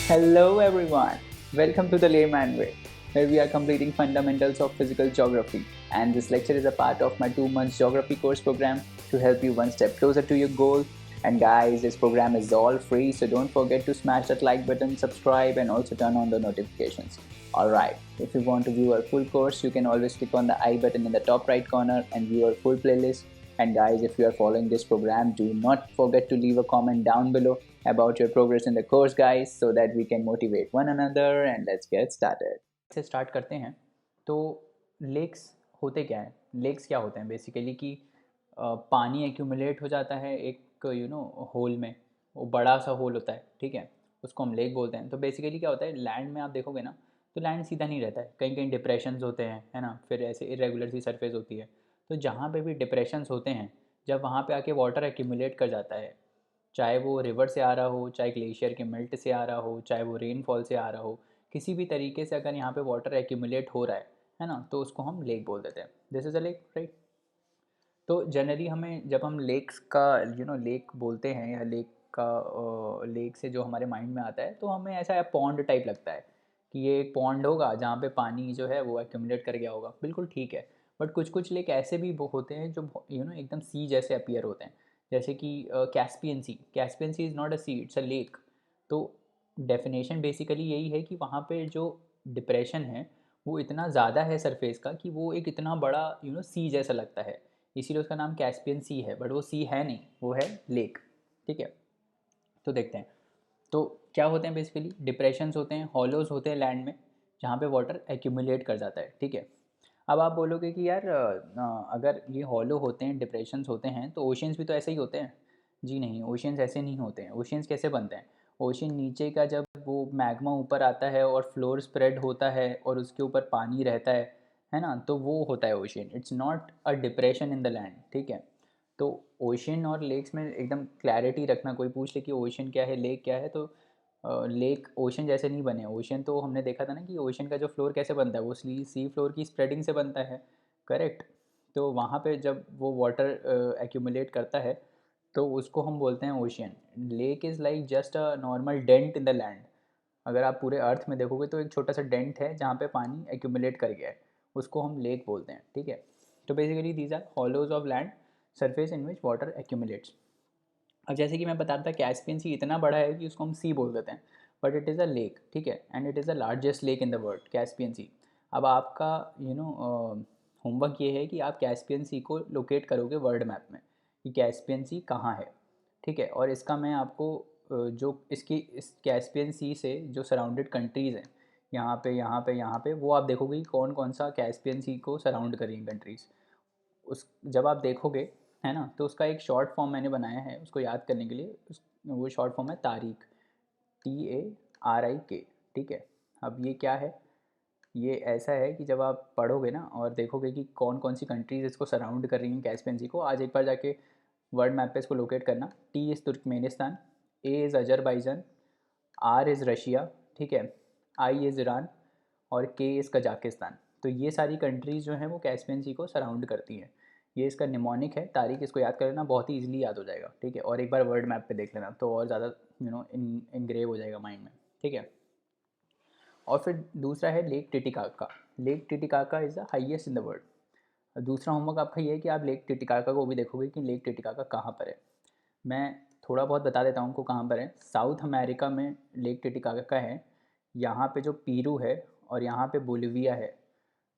Hello everyone, welcome to the Layman Way, where we are completing fundamentals of physical geography. And this lecture is a part of my 2 months geography course program to help you one step closer to your goal. And guys, this program is all free, so don't forget to smash that like button, subscribe, and also turn on the notifications. Alright, if you want to view our full course, you can always click on the I button in the top right corner and view our full playlist. And guys, if you are following this program, do not forget to leave a comment down below about your progress in the course, guys, so that we can motivate one another. And let's get started. से start करते हैं तो lakes होते क्या हैं? Lakes क्या होते हैं बेसिकली कि पानी एक्यूमुलेट हो जाता है एक होल में। वो बड़ा सा होल होता है, ठीक है, उसको हम लेक बोलते हैं। तो बेसिकली क्या होता है, लैंड में आप देखोगे ना तो लैंड सीधा नहीं रहता है, कहीं कहीं डिप्रेशंस होते हैं, है ना, फिर ऐसे इरेगुलर सी सरफेस होती है। तो जहाँ पे भी डिप्रेशंस होते हैं, जब वहाँ पे आके वाटर एक्यूमुलेट कर जाता है, चाहे वो रिवर से आ रहा हो, चाहे ग्लेशियर के मेल्ट से आ रहा हो, चाहे वो रेनफॉल से आ रहा हो, किसी भी तरीके से अगर यहाँ पे वाटर एक्यूमुलेट हो रहा है ना, तो उसको हम लेक बोल देते हैं। This is a lake, right. तो जनरली हमें जब हम लेक्स का लेक बोलते हैं या लेक का लेक से जो हमारे माइंड में आता है, तो हमें ऐसा पॉन्ड टाइप लगता है कि ये एक पॉन्ड होगा जहाँ पे पानी जो है वो एक्यूमुलेट कर गया होगा। बिल्कुल ठीक है। बट कुछ कुछ लेक ऐसे भी होते हैं जो एकदम सी जैसे अपीयर होते हैं, जैसे कि Caspian sea is not a sea, it's a lake. तो डेफिनेशन बेसिकली यही है कि वहाँ पे जो डिप्रेशन है वो इतना ज़्यादा है सरफेस का कि वो एक इतना बड़ा सी जैसा लगता है, इसीलिए उसका नाम कैस्पियन सी है। बट वो सी है नहीं, वो है लेक, ठीक है। तो देखते हैं तो क्या होते हैं। बेसिकली डिप्रेशंस होते हैं, हॉलोज होते हैं लैंड में, जहाँ पे वाटर एक्यूमुलेट कर जाता है, ठीक है। अब आप बोलोगे कि यार अगर ये हॉलो होते हैं, डिप्रेशंस होते हैं, तो ओशियंस भी तो ऐसे ही होते हैं। जी नहीं, ओशियंस ऐसे नहीं होते हैं। ओशियंस कैसे बनते हैं? ओशियन नीचे का जब वो मैग्मा ऊपर आता है और फ्लोर स्प्रेड होता है और उसके ऊपर पानी रहता है ना, तो वो होता है ocean. It's not a depression in the land, ठीक है। तो ओशियन और लेक्स में एकदम क्लैरिटी रखना। कोई पूछ ले कि ओशियन क्या है, लेक क्या है, तो लेक ओशन जैसे नहीं बने। ओशन तो हमने देखा था ना कि ओशन का जो फ्लोर कैसे बनता है, वो सी फ्लोर की स्प्रेडिंग से बनता है, करेक्ट। तो वहाँ पे जब वो वाटर एक्यूमुलेट करता है तो उसको हम बोलते हैं ocean. Lake is like just a normal dent in the land. अगर आप पूरे अर्थ में देखोगे तो एक छोटा सा डेंट है जहाँ पे पानी एक्यूमुलेट कर गया है, उसको हम लेक बोलते हैं, ठीक है। तो basically these are hollows of land surface in which water accumulates. अब जैसे कि मैं बता रहा था, कैस्पियन सी इतना बड़ा है कि उसको हम सी बोल देते हैं, but it is a lake, ठीक है। And it is the largest lake in the world, Caspian sea. अब आपका होमवर्क ये है कि आप कैस्पियन सी को लोकेट करोगे वर्ल्ड मैप में कि कैस्पियन सी कहाँ है, ठीक है। और इसका मैं आपको जो इसकी इस कैस्पियन सी से जो सराउंडेड कंट्रीज़ हैं, यहाँ पे वो आप देखोगे कि कौन कौन सा कैस्पियन सी को सराउंड कर रही हैं कंट्रीज़। उस जब आप देखोगे, है ना, तो उसका एक शॉर्ट फॉर्म मैंने बनाया है उसको याद करने के लिए। वो शॉर्ट फॉर्म है तारीख, TARIK, ठीक है। अब ये क्या है? ये ऐसा है कि जब आप पढ़ोगे ना और देखोगे कि कौन कौन सी कंट्रीज़ इसको सराउंड कर रही हैं कैस्पियन सी को, आज एक बार जाके वर्ल्ड मैप पे इसको लोकेट करना। T is Turkmenistan, A is Azerbaijan, R is Russia, ठीक है, I इज़ ईरान और K इज़ कजाकिस्तान। तो ये सारी कंट्रीज़ जो हैं वो कैस्पियन सी को सराउंड करती हैं। ये इसका निमोनिक है, तारीख इसको याद कर लेना, बहुत ही ईजिली याद हो जाएगा, ठीक है। और एक बार वर्ल्ड मैप पे देख लेना तो और ज़्यादा इनग्रेव हो जाएगा माइंड में, ठीक है। और फिर दूसरा है lake Titicaca. Lake Titicaca is the highest in the world. दूसरा होमवर्क आपका ये है कि आप लेक टिटिकाका को भी देखोगे कि लेक टिटिकाका कहाँ पर है। मैं थोड़ा बहुत बता देता हूँ आपको कहाँ पर है। साउथ अमेरिका में लेक टिटिकाका है। यहाँ पे जो पीरू है और यहाँ पे बोलिविया है,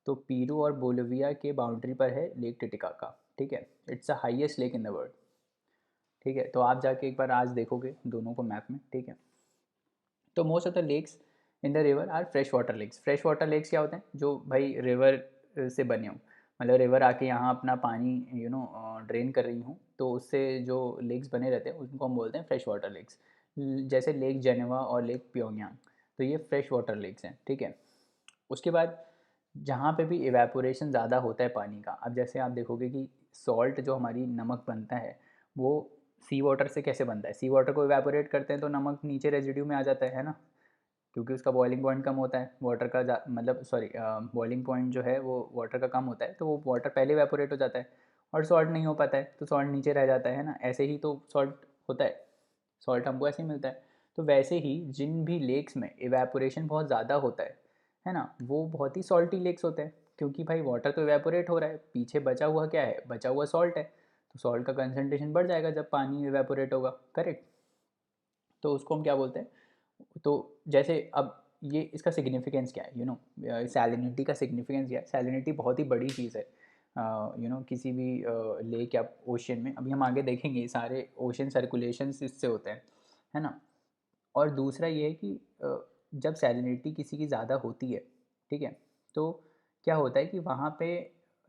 तो पीरू और बोलिविया के बाउंड्री पर है लेक टिटिकाका, ठीक है। It's the highest lake in the world, ठीक है। तो आप जाके एक बार आज देखोगे दोनों को मैप में, ठीक है। तो most of the lakes in the river are fresh water lakes. Fresh water lakes क्या होते हैं? जो भाई रिवर से बने हों, मतलब रिवर आके यहाँ अपना पानी ड्रेन कर रही हूँ, तो उससे जो लेक्स बने रहते हैं उनको हम बोलते हैं फ्रेश वाटर लेक्स। जैसे लेक जेनेवा और लेक प्योंगयांग, तो ये फ्रेश वाटर लेक्स हैं, ठीक है। उसके बाद जहाँ पे भी इवेपोरेशन ज़्यादा होता है पानी का, अब जैसे आप देखोगे कि सॉल्ट जो हमारी नमक बनता है वो सी वाटर से कैसे बनता है। सी वाटर को इवेपोरेट करते हैं तो नमक नीचे रेजिड्यू में आ जाता है ना, क्योंकि उसका बॉइलिंग पॉइंट कम होता है वाटर का, मतलब सॉरी, बॉइलिंग पॉइंट जो है वो वाटर का कम होता है, तो वो वाटर पहले इवेपोरेट हो जाता है और सॉल्ट नहीं हो पाता है, तो सॉल्ट नीचे रह जाता है ना। ऐसे ही तो सॉल्ट होता है, सॉल्ट हमको ऐसे ही मिलता है। तो वैसे ही जिन भी लेक्स में इवेपोरेशन बहुत ज़्यादा होता है ना, वो बहुत ही सॉल्टी लेक्स होते हैं, क्योंकि भाई वाटर तो इवेपोरेट हो रहा है, पीछे बचा हुआ क्या है, बचा हुआ सॉल्ट है, तो सॉल्ट का कंसनट्रेशन बढ़ जाएगा जब पानी इवेपोरेट होगा, करेक्ट। तो उसको हम क्या बोलते हैं, तो जैसे अब ये इसका सिग्निफिकेंस क्या है, सैलिनिटी का सिग्निफिकेंस क्या है। सैलिनिटी बहुत ही बड़ी चीज़ है, किसी भी लेक या ओशन में। अभी हम आगे देखेंगे सारे ओशन सर्कुलेशन इससे होते हैं, है ना। और दूसरा ये है कि जब सैलिनिटी किसी की ज़्यादा होती है, ठीक है, तो क्या होता है कि वहाँ पे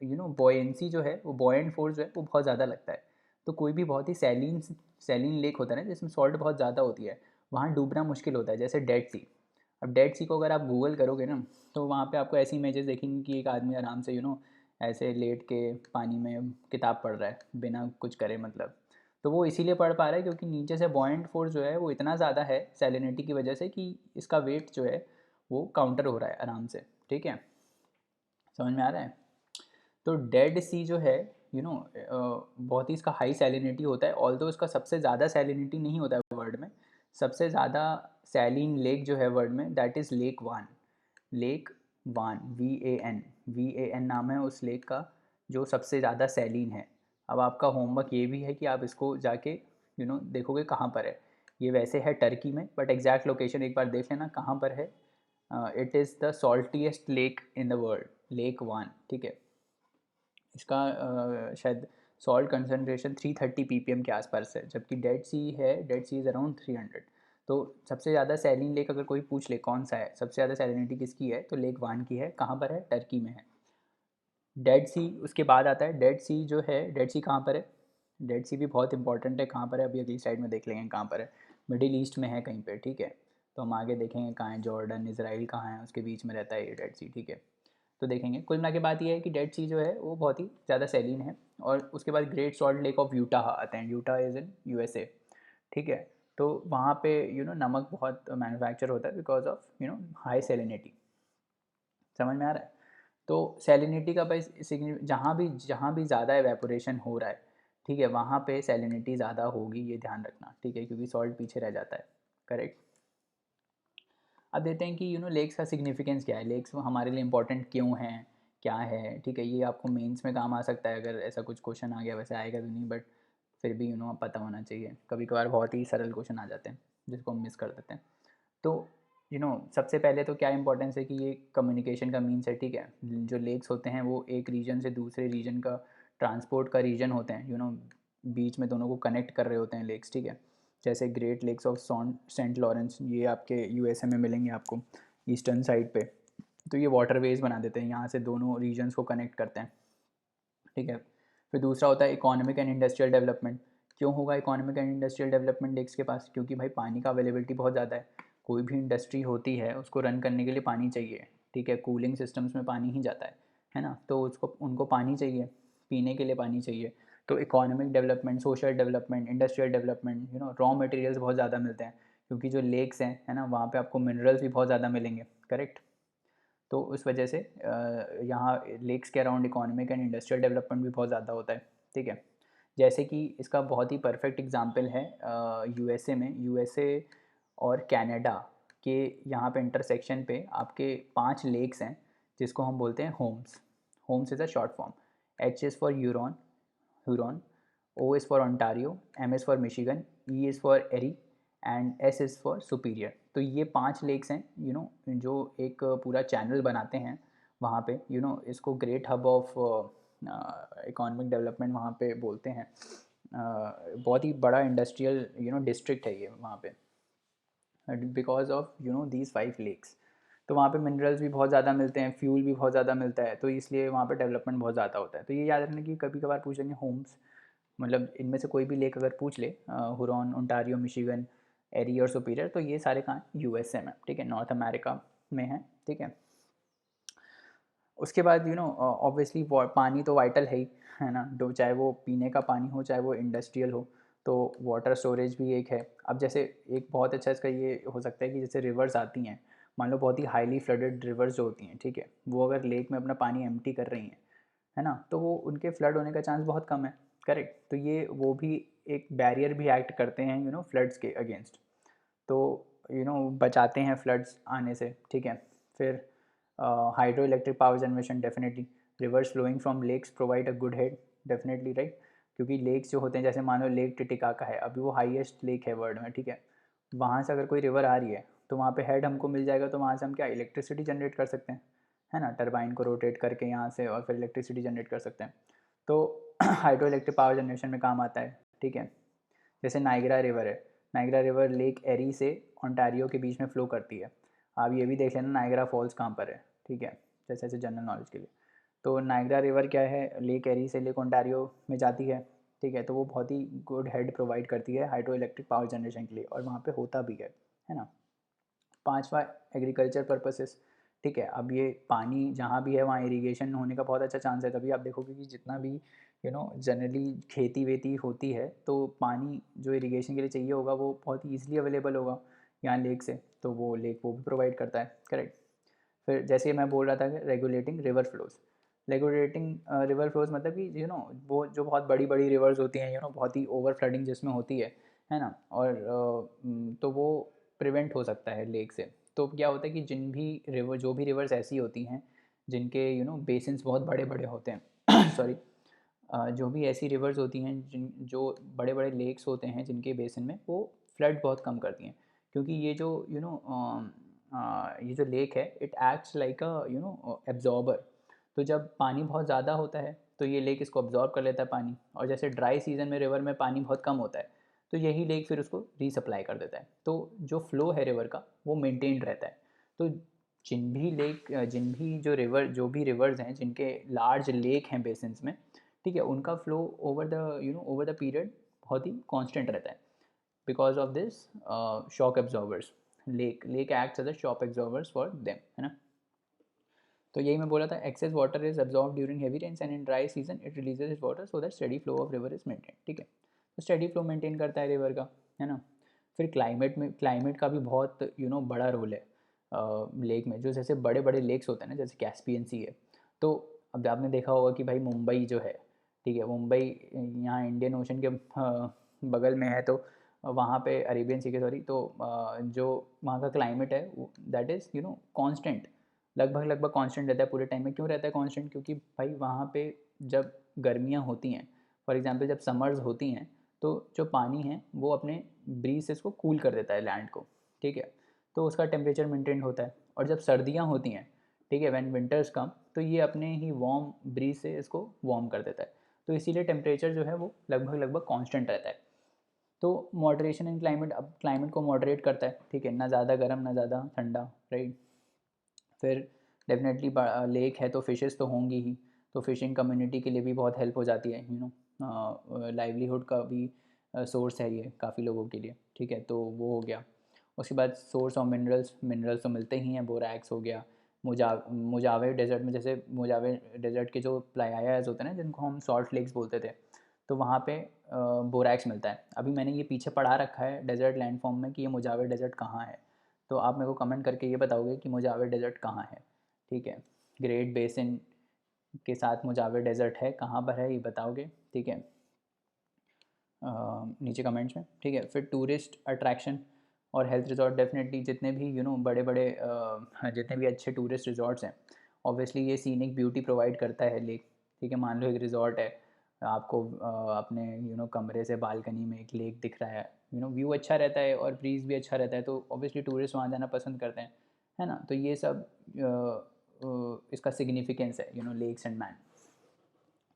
बॉयंसी जो है, वो बॉयंट फोर्स जो है वो बहुत ज़्यादा लगता है। तो कोई भी बहुत ही सैलिन लेक होता है ना, जिसमें सॉल्ट बहुत ज़्यादा होती है, वहाँ डूबना मुश्किल होता है, जैसे डेड सी। अब डेड सी को अगर आप गूगल करोगे ना, तो वहाँ पे आपको ऐसी इमेजेस देखेंगे कि एक आदमी आराम से ऐसे लेट के पानी में किताब पढ़ रहा है बिना कुछ करे, मतलब। तो वो इसीलिए पढ़ पा रहा है क्योंकि नीचे से बॉयंट फोर्स जो है वो इतना ज़्यादा है सैलिनिटी की वजह से, कि इसका वेट जो है वो काउंटर हो रहा है आराम से, ठीक है। समझ में आ रहा है। तो डेड सी जो है, बहुत ही इसका हाई सैलिनिटी होता है, ऑल्दो इसका सबसे ज़्यादा सैलिनिटी नहीं होता है वर्ल्ड में। सबसे ज़्यादा सैलिन लेक जो है वर्ल्ड में, that is lake one. Lake one, VAN नाम है उस लेक का, जो सबसे ज़्यादा सैलिन है। अब आपका होमवर्क ये भी है कि आप इसको जाके देखोगे कहाँ पर है। ये वैसे है टर्की में, बट एग्जैक्ट लोकेशन एक बार देख लेना कहाँ पर है। It is the saltiest lake in the world, lake Van, ठीक है। इसका शायद सॉल्ट कंसनट्रेशन 330 ppm के आसपास है, जबकि डेड सी इज़ अराउंड 300। तो सबसे ज़्यादा सैलिन लेक अगर कोई पूछ ले कौन सा है, सबसे ज़्यादा सैलिनिटी किसकी है, तो लेक वान की है। कहाँ पर है, टर्की में है। डेड सी उसके बाद आता है। डेड सी जो है, डेड सी कहाँ पर है, डेड सी भी बहुत इंपॉर्टेंट है। कहाँ पर है, अभी अगली साइड में देख लेंगे कहाँ पर है। मिडिल ईस्ट में है कहीं पे, ठीक है। तो हम आगे देखेंगे कहाँ है, जॉर्डन इसराइल कहाँ है, उसके बीच में रहता है ये डेड सी, ठीक है। तो देखेंगे, कुल मिला के बात ये है कि डेड सी जो है वो बहुत ही ज़्यादा सैलिन है। और उसके बाद great salt lake of Utah आते हैं। यूटा इज़ इन USA, ठीक है। तो वहाँ पे नमक बहुत मैन्युफैक्चर होता है बिकॉज ऑफ हाई सैलिनिटी। समझ में आ रहा है। तो सैलिनिटी का भाई जहाँ भी ज़्यादा एवेपोरेशन हो रहा है, ठीक है, वहाँ पे सैलिनिटी ज़्यादा होगी, ये ध्यान रखना, ठीक है, क्योंकि सॉल्ट पीछे रह जाता है, करेक्ट। अब देते हैं कि लेक्स का सिग्निफिकेंस क्या है, लेक्स हमारे लिए इंपॉर्टेंट क्यों हैं, क्या है, ठीक है। ये आपको मेंस में काम आ सकता है अगर ऐसा कुछ क्वेश्चन आ गया, वैसे आएगा तो नहीं, बट फिर भी पता होना चाहिए। कभी कभार बहुत ही सरल क्वेश्चन आ जाते हैं जिसको हम मिस कर देते हैं। तो सबसे पहले तो क्या इंपॉर्टेंस है कि ये कम्युनिकेशन का मीन्स है, ठीक है। जो लेक्स होते हैं वो एक रीजन से दूसरे रीजन का ट्रांसपोर्ट का रीजन होते हैं, बीच में दोनों को कनेक्ट कर रहे होते हैं लेक्स, ठीक है। जैसे Great Lakes of Saint Lawrence, ये आपके USA में मिलेंगे आपको, ईस्टर्न साइड पे। तो ये वाटरवेज बना देते हैं, यहाँ से दोनों रीजन्स को कनेक्ट करते हैं, ठीक है। फिर दूसरा होता है इकोनॉमिक एंड इंडस्ट्रियल डेवलपमेंट। क्यों होगा economic and industrial development lakes के पास, क्योंकि भाई पानी का अवेलेबिलिटी बहुत ज़्यादा है। कोई भी इंडस्ट्री होती है उसको रन करने के लिए पानी चाहिए, ठीक है। कूलिंग सिस्टम्स में पानी ही जाता है ना, तो उसको उनको पानी चाहिए, पीने के लिए पानी चाहिए। तो economic development, social development, industrial development, raw materials बहुत ज़्यादा मिलते हैं, क्योंकि जो लेक्स हैं, है ना, वहाँ पे आपको मिनरल्स भी बहुत ज़्यादा मिलेंगे, करेक्ट। तो उस वजह से यहाँ लेक्स के around economic and industrial development भी बहुत ज़्यादा होता है, ठीक है। जैसे कि इसका बहुत ही परफेक्ट एग्जांपल है USA में, USA और कनाडा के यहाँ पे इंटरसेक्शन पे आपके 5 लेक्स हैं, जिसको हम बोलते हैं HOMES. HOMES is a short form. H is for Huron, O is for Ontario, M is for Michigan, E is for Erie and S is for Superior. तो ये 5 लेक्स हैं, जो एक पूरा चैनल बनाते हैं वहाँ पे, इसको great hub of economic development वहाँ पे बोलते हैं। बहुत ही बड़ा इंडस्ट्रियल डिस्ट्रिक्ट है ये वहाँ पे, बिकॉज ऑफ दीज 5 लेक्स। तो वहाँ पे मिनरल्स भी बहुत ज़्यादा मिलते हैं, फ्यूल भी बहुत ज़्यादा मिलता है, तो इसलिए वहाँ पे डेवलपमेंट बहुत ज़्यादा होता है। तो ये याद रखना कि कभी कभार पूछेंगे होम्स, मतलब इनमें से कोई भी लेक अगर पूछ ले, हुरॉन, ओंटारियो, मिशिगन, एरी और सुपीरियर, तो ये सारे कहाँ USA में, ठीक है, नॉर्थ अमेरिका में है, ठीक है। उसके बाद ऑब्वियसली पानी तो वाइटल है ना, तो चाहे वो पीने का पानी हो, चाहे वो इंडस्ट्रियल हो, तो वाटर स्टोरेज भी एक है। अब जैसे एक बहुत अच्छा इसका ये हो सकता है कि जैसे रिवर्स आती हैं, मान लो बहुत ही हाईली फ्लडेड रिवर्स जो होती हैं, ठीक है, वो अगर लेक में अपना पानी एम्प्टी कर रही हैं, है ना, तो वो उनके फ्लड होने का चांस बहुत कम है, करेक्ट। तो ये वो भी एक बैरियर भी एक्ट करते हैं फ्लड्स के अगेंस्ट। तो बचाते हैं फ्लड्स आने से, ठीक है। फिर hydro electric power generation, definitely. Rivers flowing from lakes provide a good head, definitely, right. क्योंकि लेक्स जो होते हैं, जैसे मान लो लेक टिटिकाका है, अभी वो हाईएस्ट लेक है वर्ल्ड में, ठीक है। वहाँ से अगर कोई रिवर आ रही है तो वहाँ पे हेड हमको मिल जाएगा, तो वहाँ से हम क्या इलेक्ट्रिसिटी जनरेट कर सकते हैं, है ना, टरबाइन को रोटेट करके यहाँ से, और फिर इलेक्ट्रिसिटी जनरेट कर सकते हैं। तो हाइड्रो इलेक्ट्रिक पावर जनरेशन में काम आता है, ठीक है। जैसे नाइग्रा रिवर है, नाइग्रा रिवर लेक एरी से ओंटारियो के बीच में फ़्लो करती है। आप ये भी देख लेना नाइग्रा फॉल्स कहाँ पर है, ठीक है, जैसे ऐसे जनरल नॉलेज के लिए। तो नाइग्रा रिवर क्या है, लेक एरी से लेक ओंटारियो में जाती है, ठीक है। तो वो बहुत ही गुड हेड प्रोवाइड करती है हाइड्रो इलेक्ट्रिक पावर जनरेशन के लिए, और वहाँ पे होता भी है ना। पांचवा, एग्रीकल्चर पर्पसेस, ठीक है। अब ये पानी जहाँ भी है वहाँ इरीगेशन होने का बहुत अच्छा चांस है। तभी आप देखोगे कि जितना भी जनरली खेती वेती होती है, तो पानी जो इरीगेशन के लिए चाहिए होगा वो बहुत ही ईजिली अवेलेबल होगा यहाँ लेक से, तो वो लेक वो भी प्रोवाइड करता है, करेक्ट। फिर जैसे मैं बोल रहा था कि regulating river flows, regulating river flows मतलब कि वो जो बहुत बड़ी बड़ी रिवर्स होती हैं, बहुत ही ओवर फ्लडिंग जिसमें होती है ना, और तो वो प्रिवेंट हो सकता है लेक से। तो क्या होता है कि जो भी रिवर्स ऐसी होती हैं जिनके बेसिन्स बहुत बड़े बड़े होते हैं सॉरी, जो भी ऐसी रिवर्स होती हैं जो बड़े बड़े लेक्स होते हैं जिनके बेसिन में, वो फ्लड बहुत कम करती हैं। क्योंकि ये जो ये जो लेक है, it acts like a absorber. तो जब पानी बहुत ज़्यादा होता है तो ये लेक इसको अब्जॉर्ब कर लेता है पानी, और जैसे ड्राई सीजन में रिवर में पानी बहुत कम होता है तो यही लेक फिर उसको रीसप्लाई कर देता है। तो जो फ्लो है रिवर का वो मेंटेन रहता है। तो जो भी रिवर्स हैं जिनके लार्ज लेक हैं बेसिन्स में, ठीक है, उनका फ्लो ओवर द पीरियड बहुत ही कांस्टेंट रहता है, because of this shock absorbers. Lake acts as a shock absorbers for them, है ना। तो यही मैं बोला था, excess water is absorb during heavy rains and in dry season it releases it water so that steady flow of river is maintain, ठीक है। तो स्टेडी फ्लो मेंटेन करता है रिवर का, है ना। फिर क्लाइमेट का भी बहुत बड़ा रोल है लेक में। जो जैसे बड़े बड़े लेक्स होते हैं ना, जैसे कैस्पियन सी है, तो अब आपने देखा होगा कि भाई मुंबई जो है, ठीक है, मुंबई यहाँ इंडियन ओशन के बगल में है, तो वहाँ पे अरेबियन सी के सॉरी, तो जो वहाँ का क्लाइमेट है दैट इज़ कांस्टेंट, लगभग कांस्टेंट रहता है पूरे टाइम में। क्यों रहता है कांस्टेंट? क्योंकि भाई वहाँ पे जब गर्मियाँ होती हैं, फॉर एग्जांपल जब समर्स होती हैं, तो जो पानी है वो अपने ब्रीज से इसको कूल कर देता है लैंड को, ठीक है। तो उसका टेम्परेचर मेंटेन होता है। और जब सर्दियाँ होती हैं, ठीक है, व्हेन विंटर्स कम, तो ये अपने ही वार्म ब्रीज से इसको वार्म कर देता है। तो इसीलिए टेम्परेचर जो है वो लगभग कांस्टेंट रहता है। तो मॉडरेशन इन क्लाइमेट, अब क्लाइमेट को मॉडरेट करता है, ठीक है, ना ज़्यादा गर्म ना ज़्यादा ठंडा, राइट। फिर डेफिनेटली लेक है तो फिशेस तो होंगी ही, तो फिशिंग कम्युनिटी के लिए भी बहुत हेल्प हो जाती है, लाइवलीहुड का भी सोर्स है ये काफ़ी लोगों के लिए, ठीक है। तो वो हो गया। उसके बाद सोर्स ऑफ मिनरल्स तो मिलते ही हैं, बोरैक्स हो गया। मुजावे डेजर्ट में, जैसे मुजावे डेजर्ट के जो प्लायाज होते हैं ना, जिनको हम सॉल्ट लेक्स बोलते थे, तो वहाँ पे बोरैक्स मिलता है। अभी मैंने ये पीछे पढ़ा रखा है डेजर्ट लैंड फॉर्म में कि ये मुजावे डेजर्ट कहाँ है, तो आप मेरे को कमेंट करके ये बताओगे कि मुजावे डेजर्ट कहाँ है, ठीक है। ग्रेट बेसिन के साथ मुजावे डेजर्ट है, कहाँ पर है ये बताओगे, ठीक है, नीचे कमेंट्स में, ठीक है। फिर टूरिस्ट अट्रैक्शन और हेल्थ रिजॉर्ट, डेफिनेटली जितने भी बड़े बड़े जितने भी अच्छे टूरिस्ट रिजॉर्ट्स हैं, ऑब्वियसली ये सीनिक ब्यूटी प्रोवाइड करता है लेक, ठीक है। मान लो एक रिजॉर्ट है, आपको अपने कमरे से बालकनी में एक लेक दिख रहा है, व्यू अच्छा रहता है और ब्रीज भी अच्छा रहता है, तो ऑब्वियसली टूरिस्ट वहाँ जाना पसंद करते हैं, है ना। तो ये सब इसका सिग्निफिकेंस है लेक्स एंड मैन।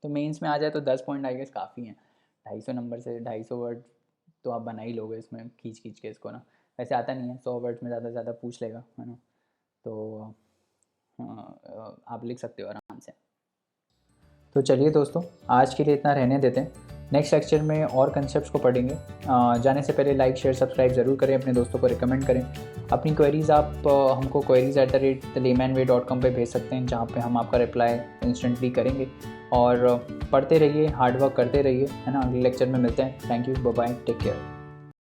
तो मेंस में आ जाए तो 10 पॉइंट आई गेस काफ़ी हैं। 250 नंबर से 250 वर्ड तो आप बना ही लोगे इसमें खींच के इसको ना। वैसे आता नहीं है, 100 वर्ड्स में ज़्यादा से ज़्यादा पूछ लेगा, है ना। तो आप लिख सकते हो आराम से। तो चलिए दोस्तों, आज के लिए इतना रहने देते हैं। नेक्स्ट लेक्चर में और कंसेप्ट्स को पढ़ेंगे। जाने से पहले लाइक शेयर सब्सक्राइब ज़रूर करें, अपने दोस्तों को रिकमेंड करें। अपनी क्वेरीज़ आप हमको queries@thelaymanway.com पे भेज सकते हैं, जहाँ पे हम आपका रिप्लाई इंस्टेंटली करेंगे। और पढ़ते रहिए, हार्ड वर्क करते रहिए, है ना। अगले लेक्चर में मिलते हैं। Thank you, bye bye, take care.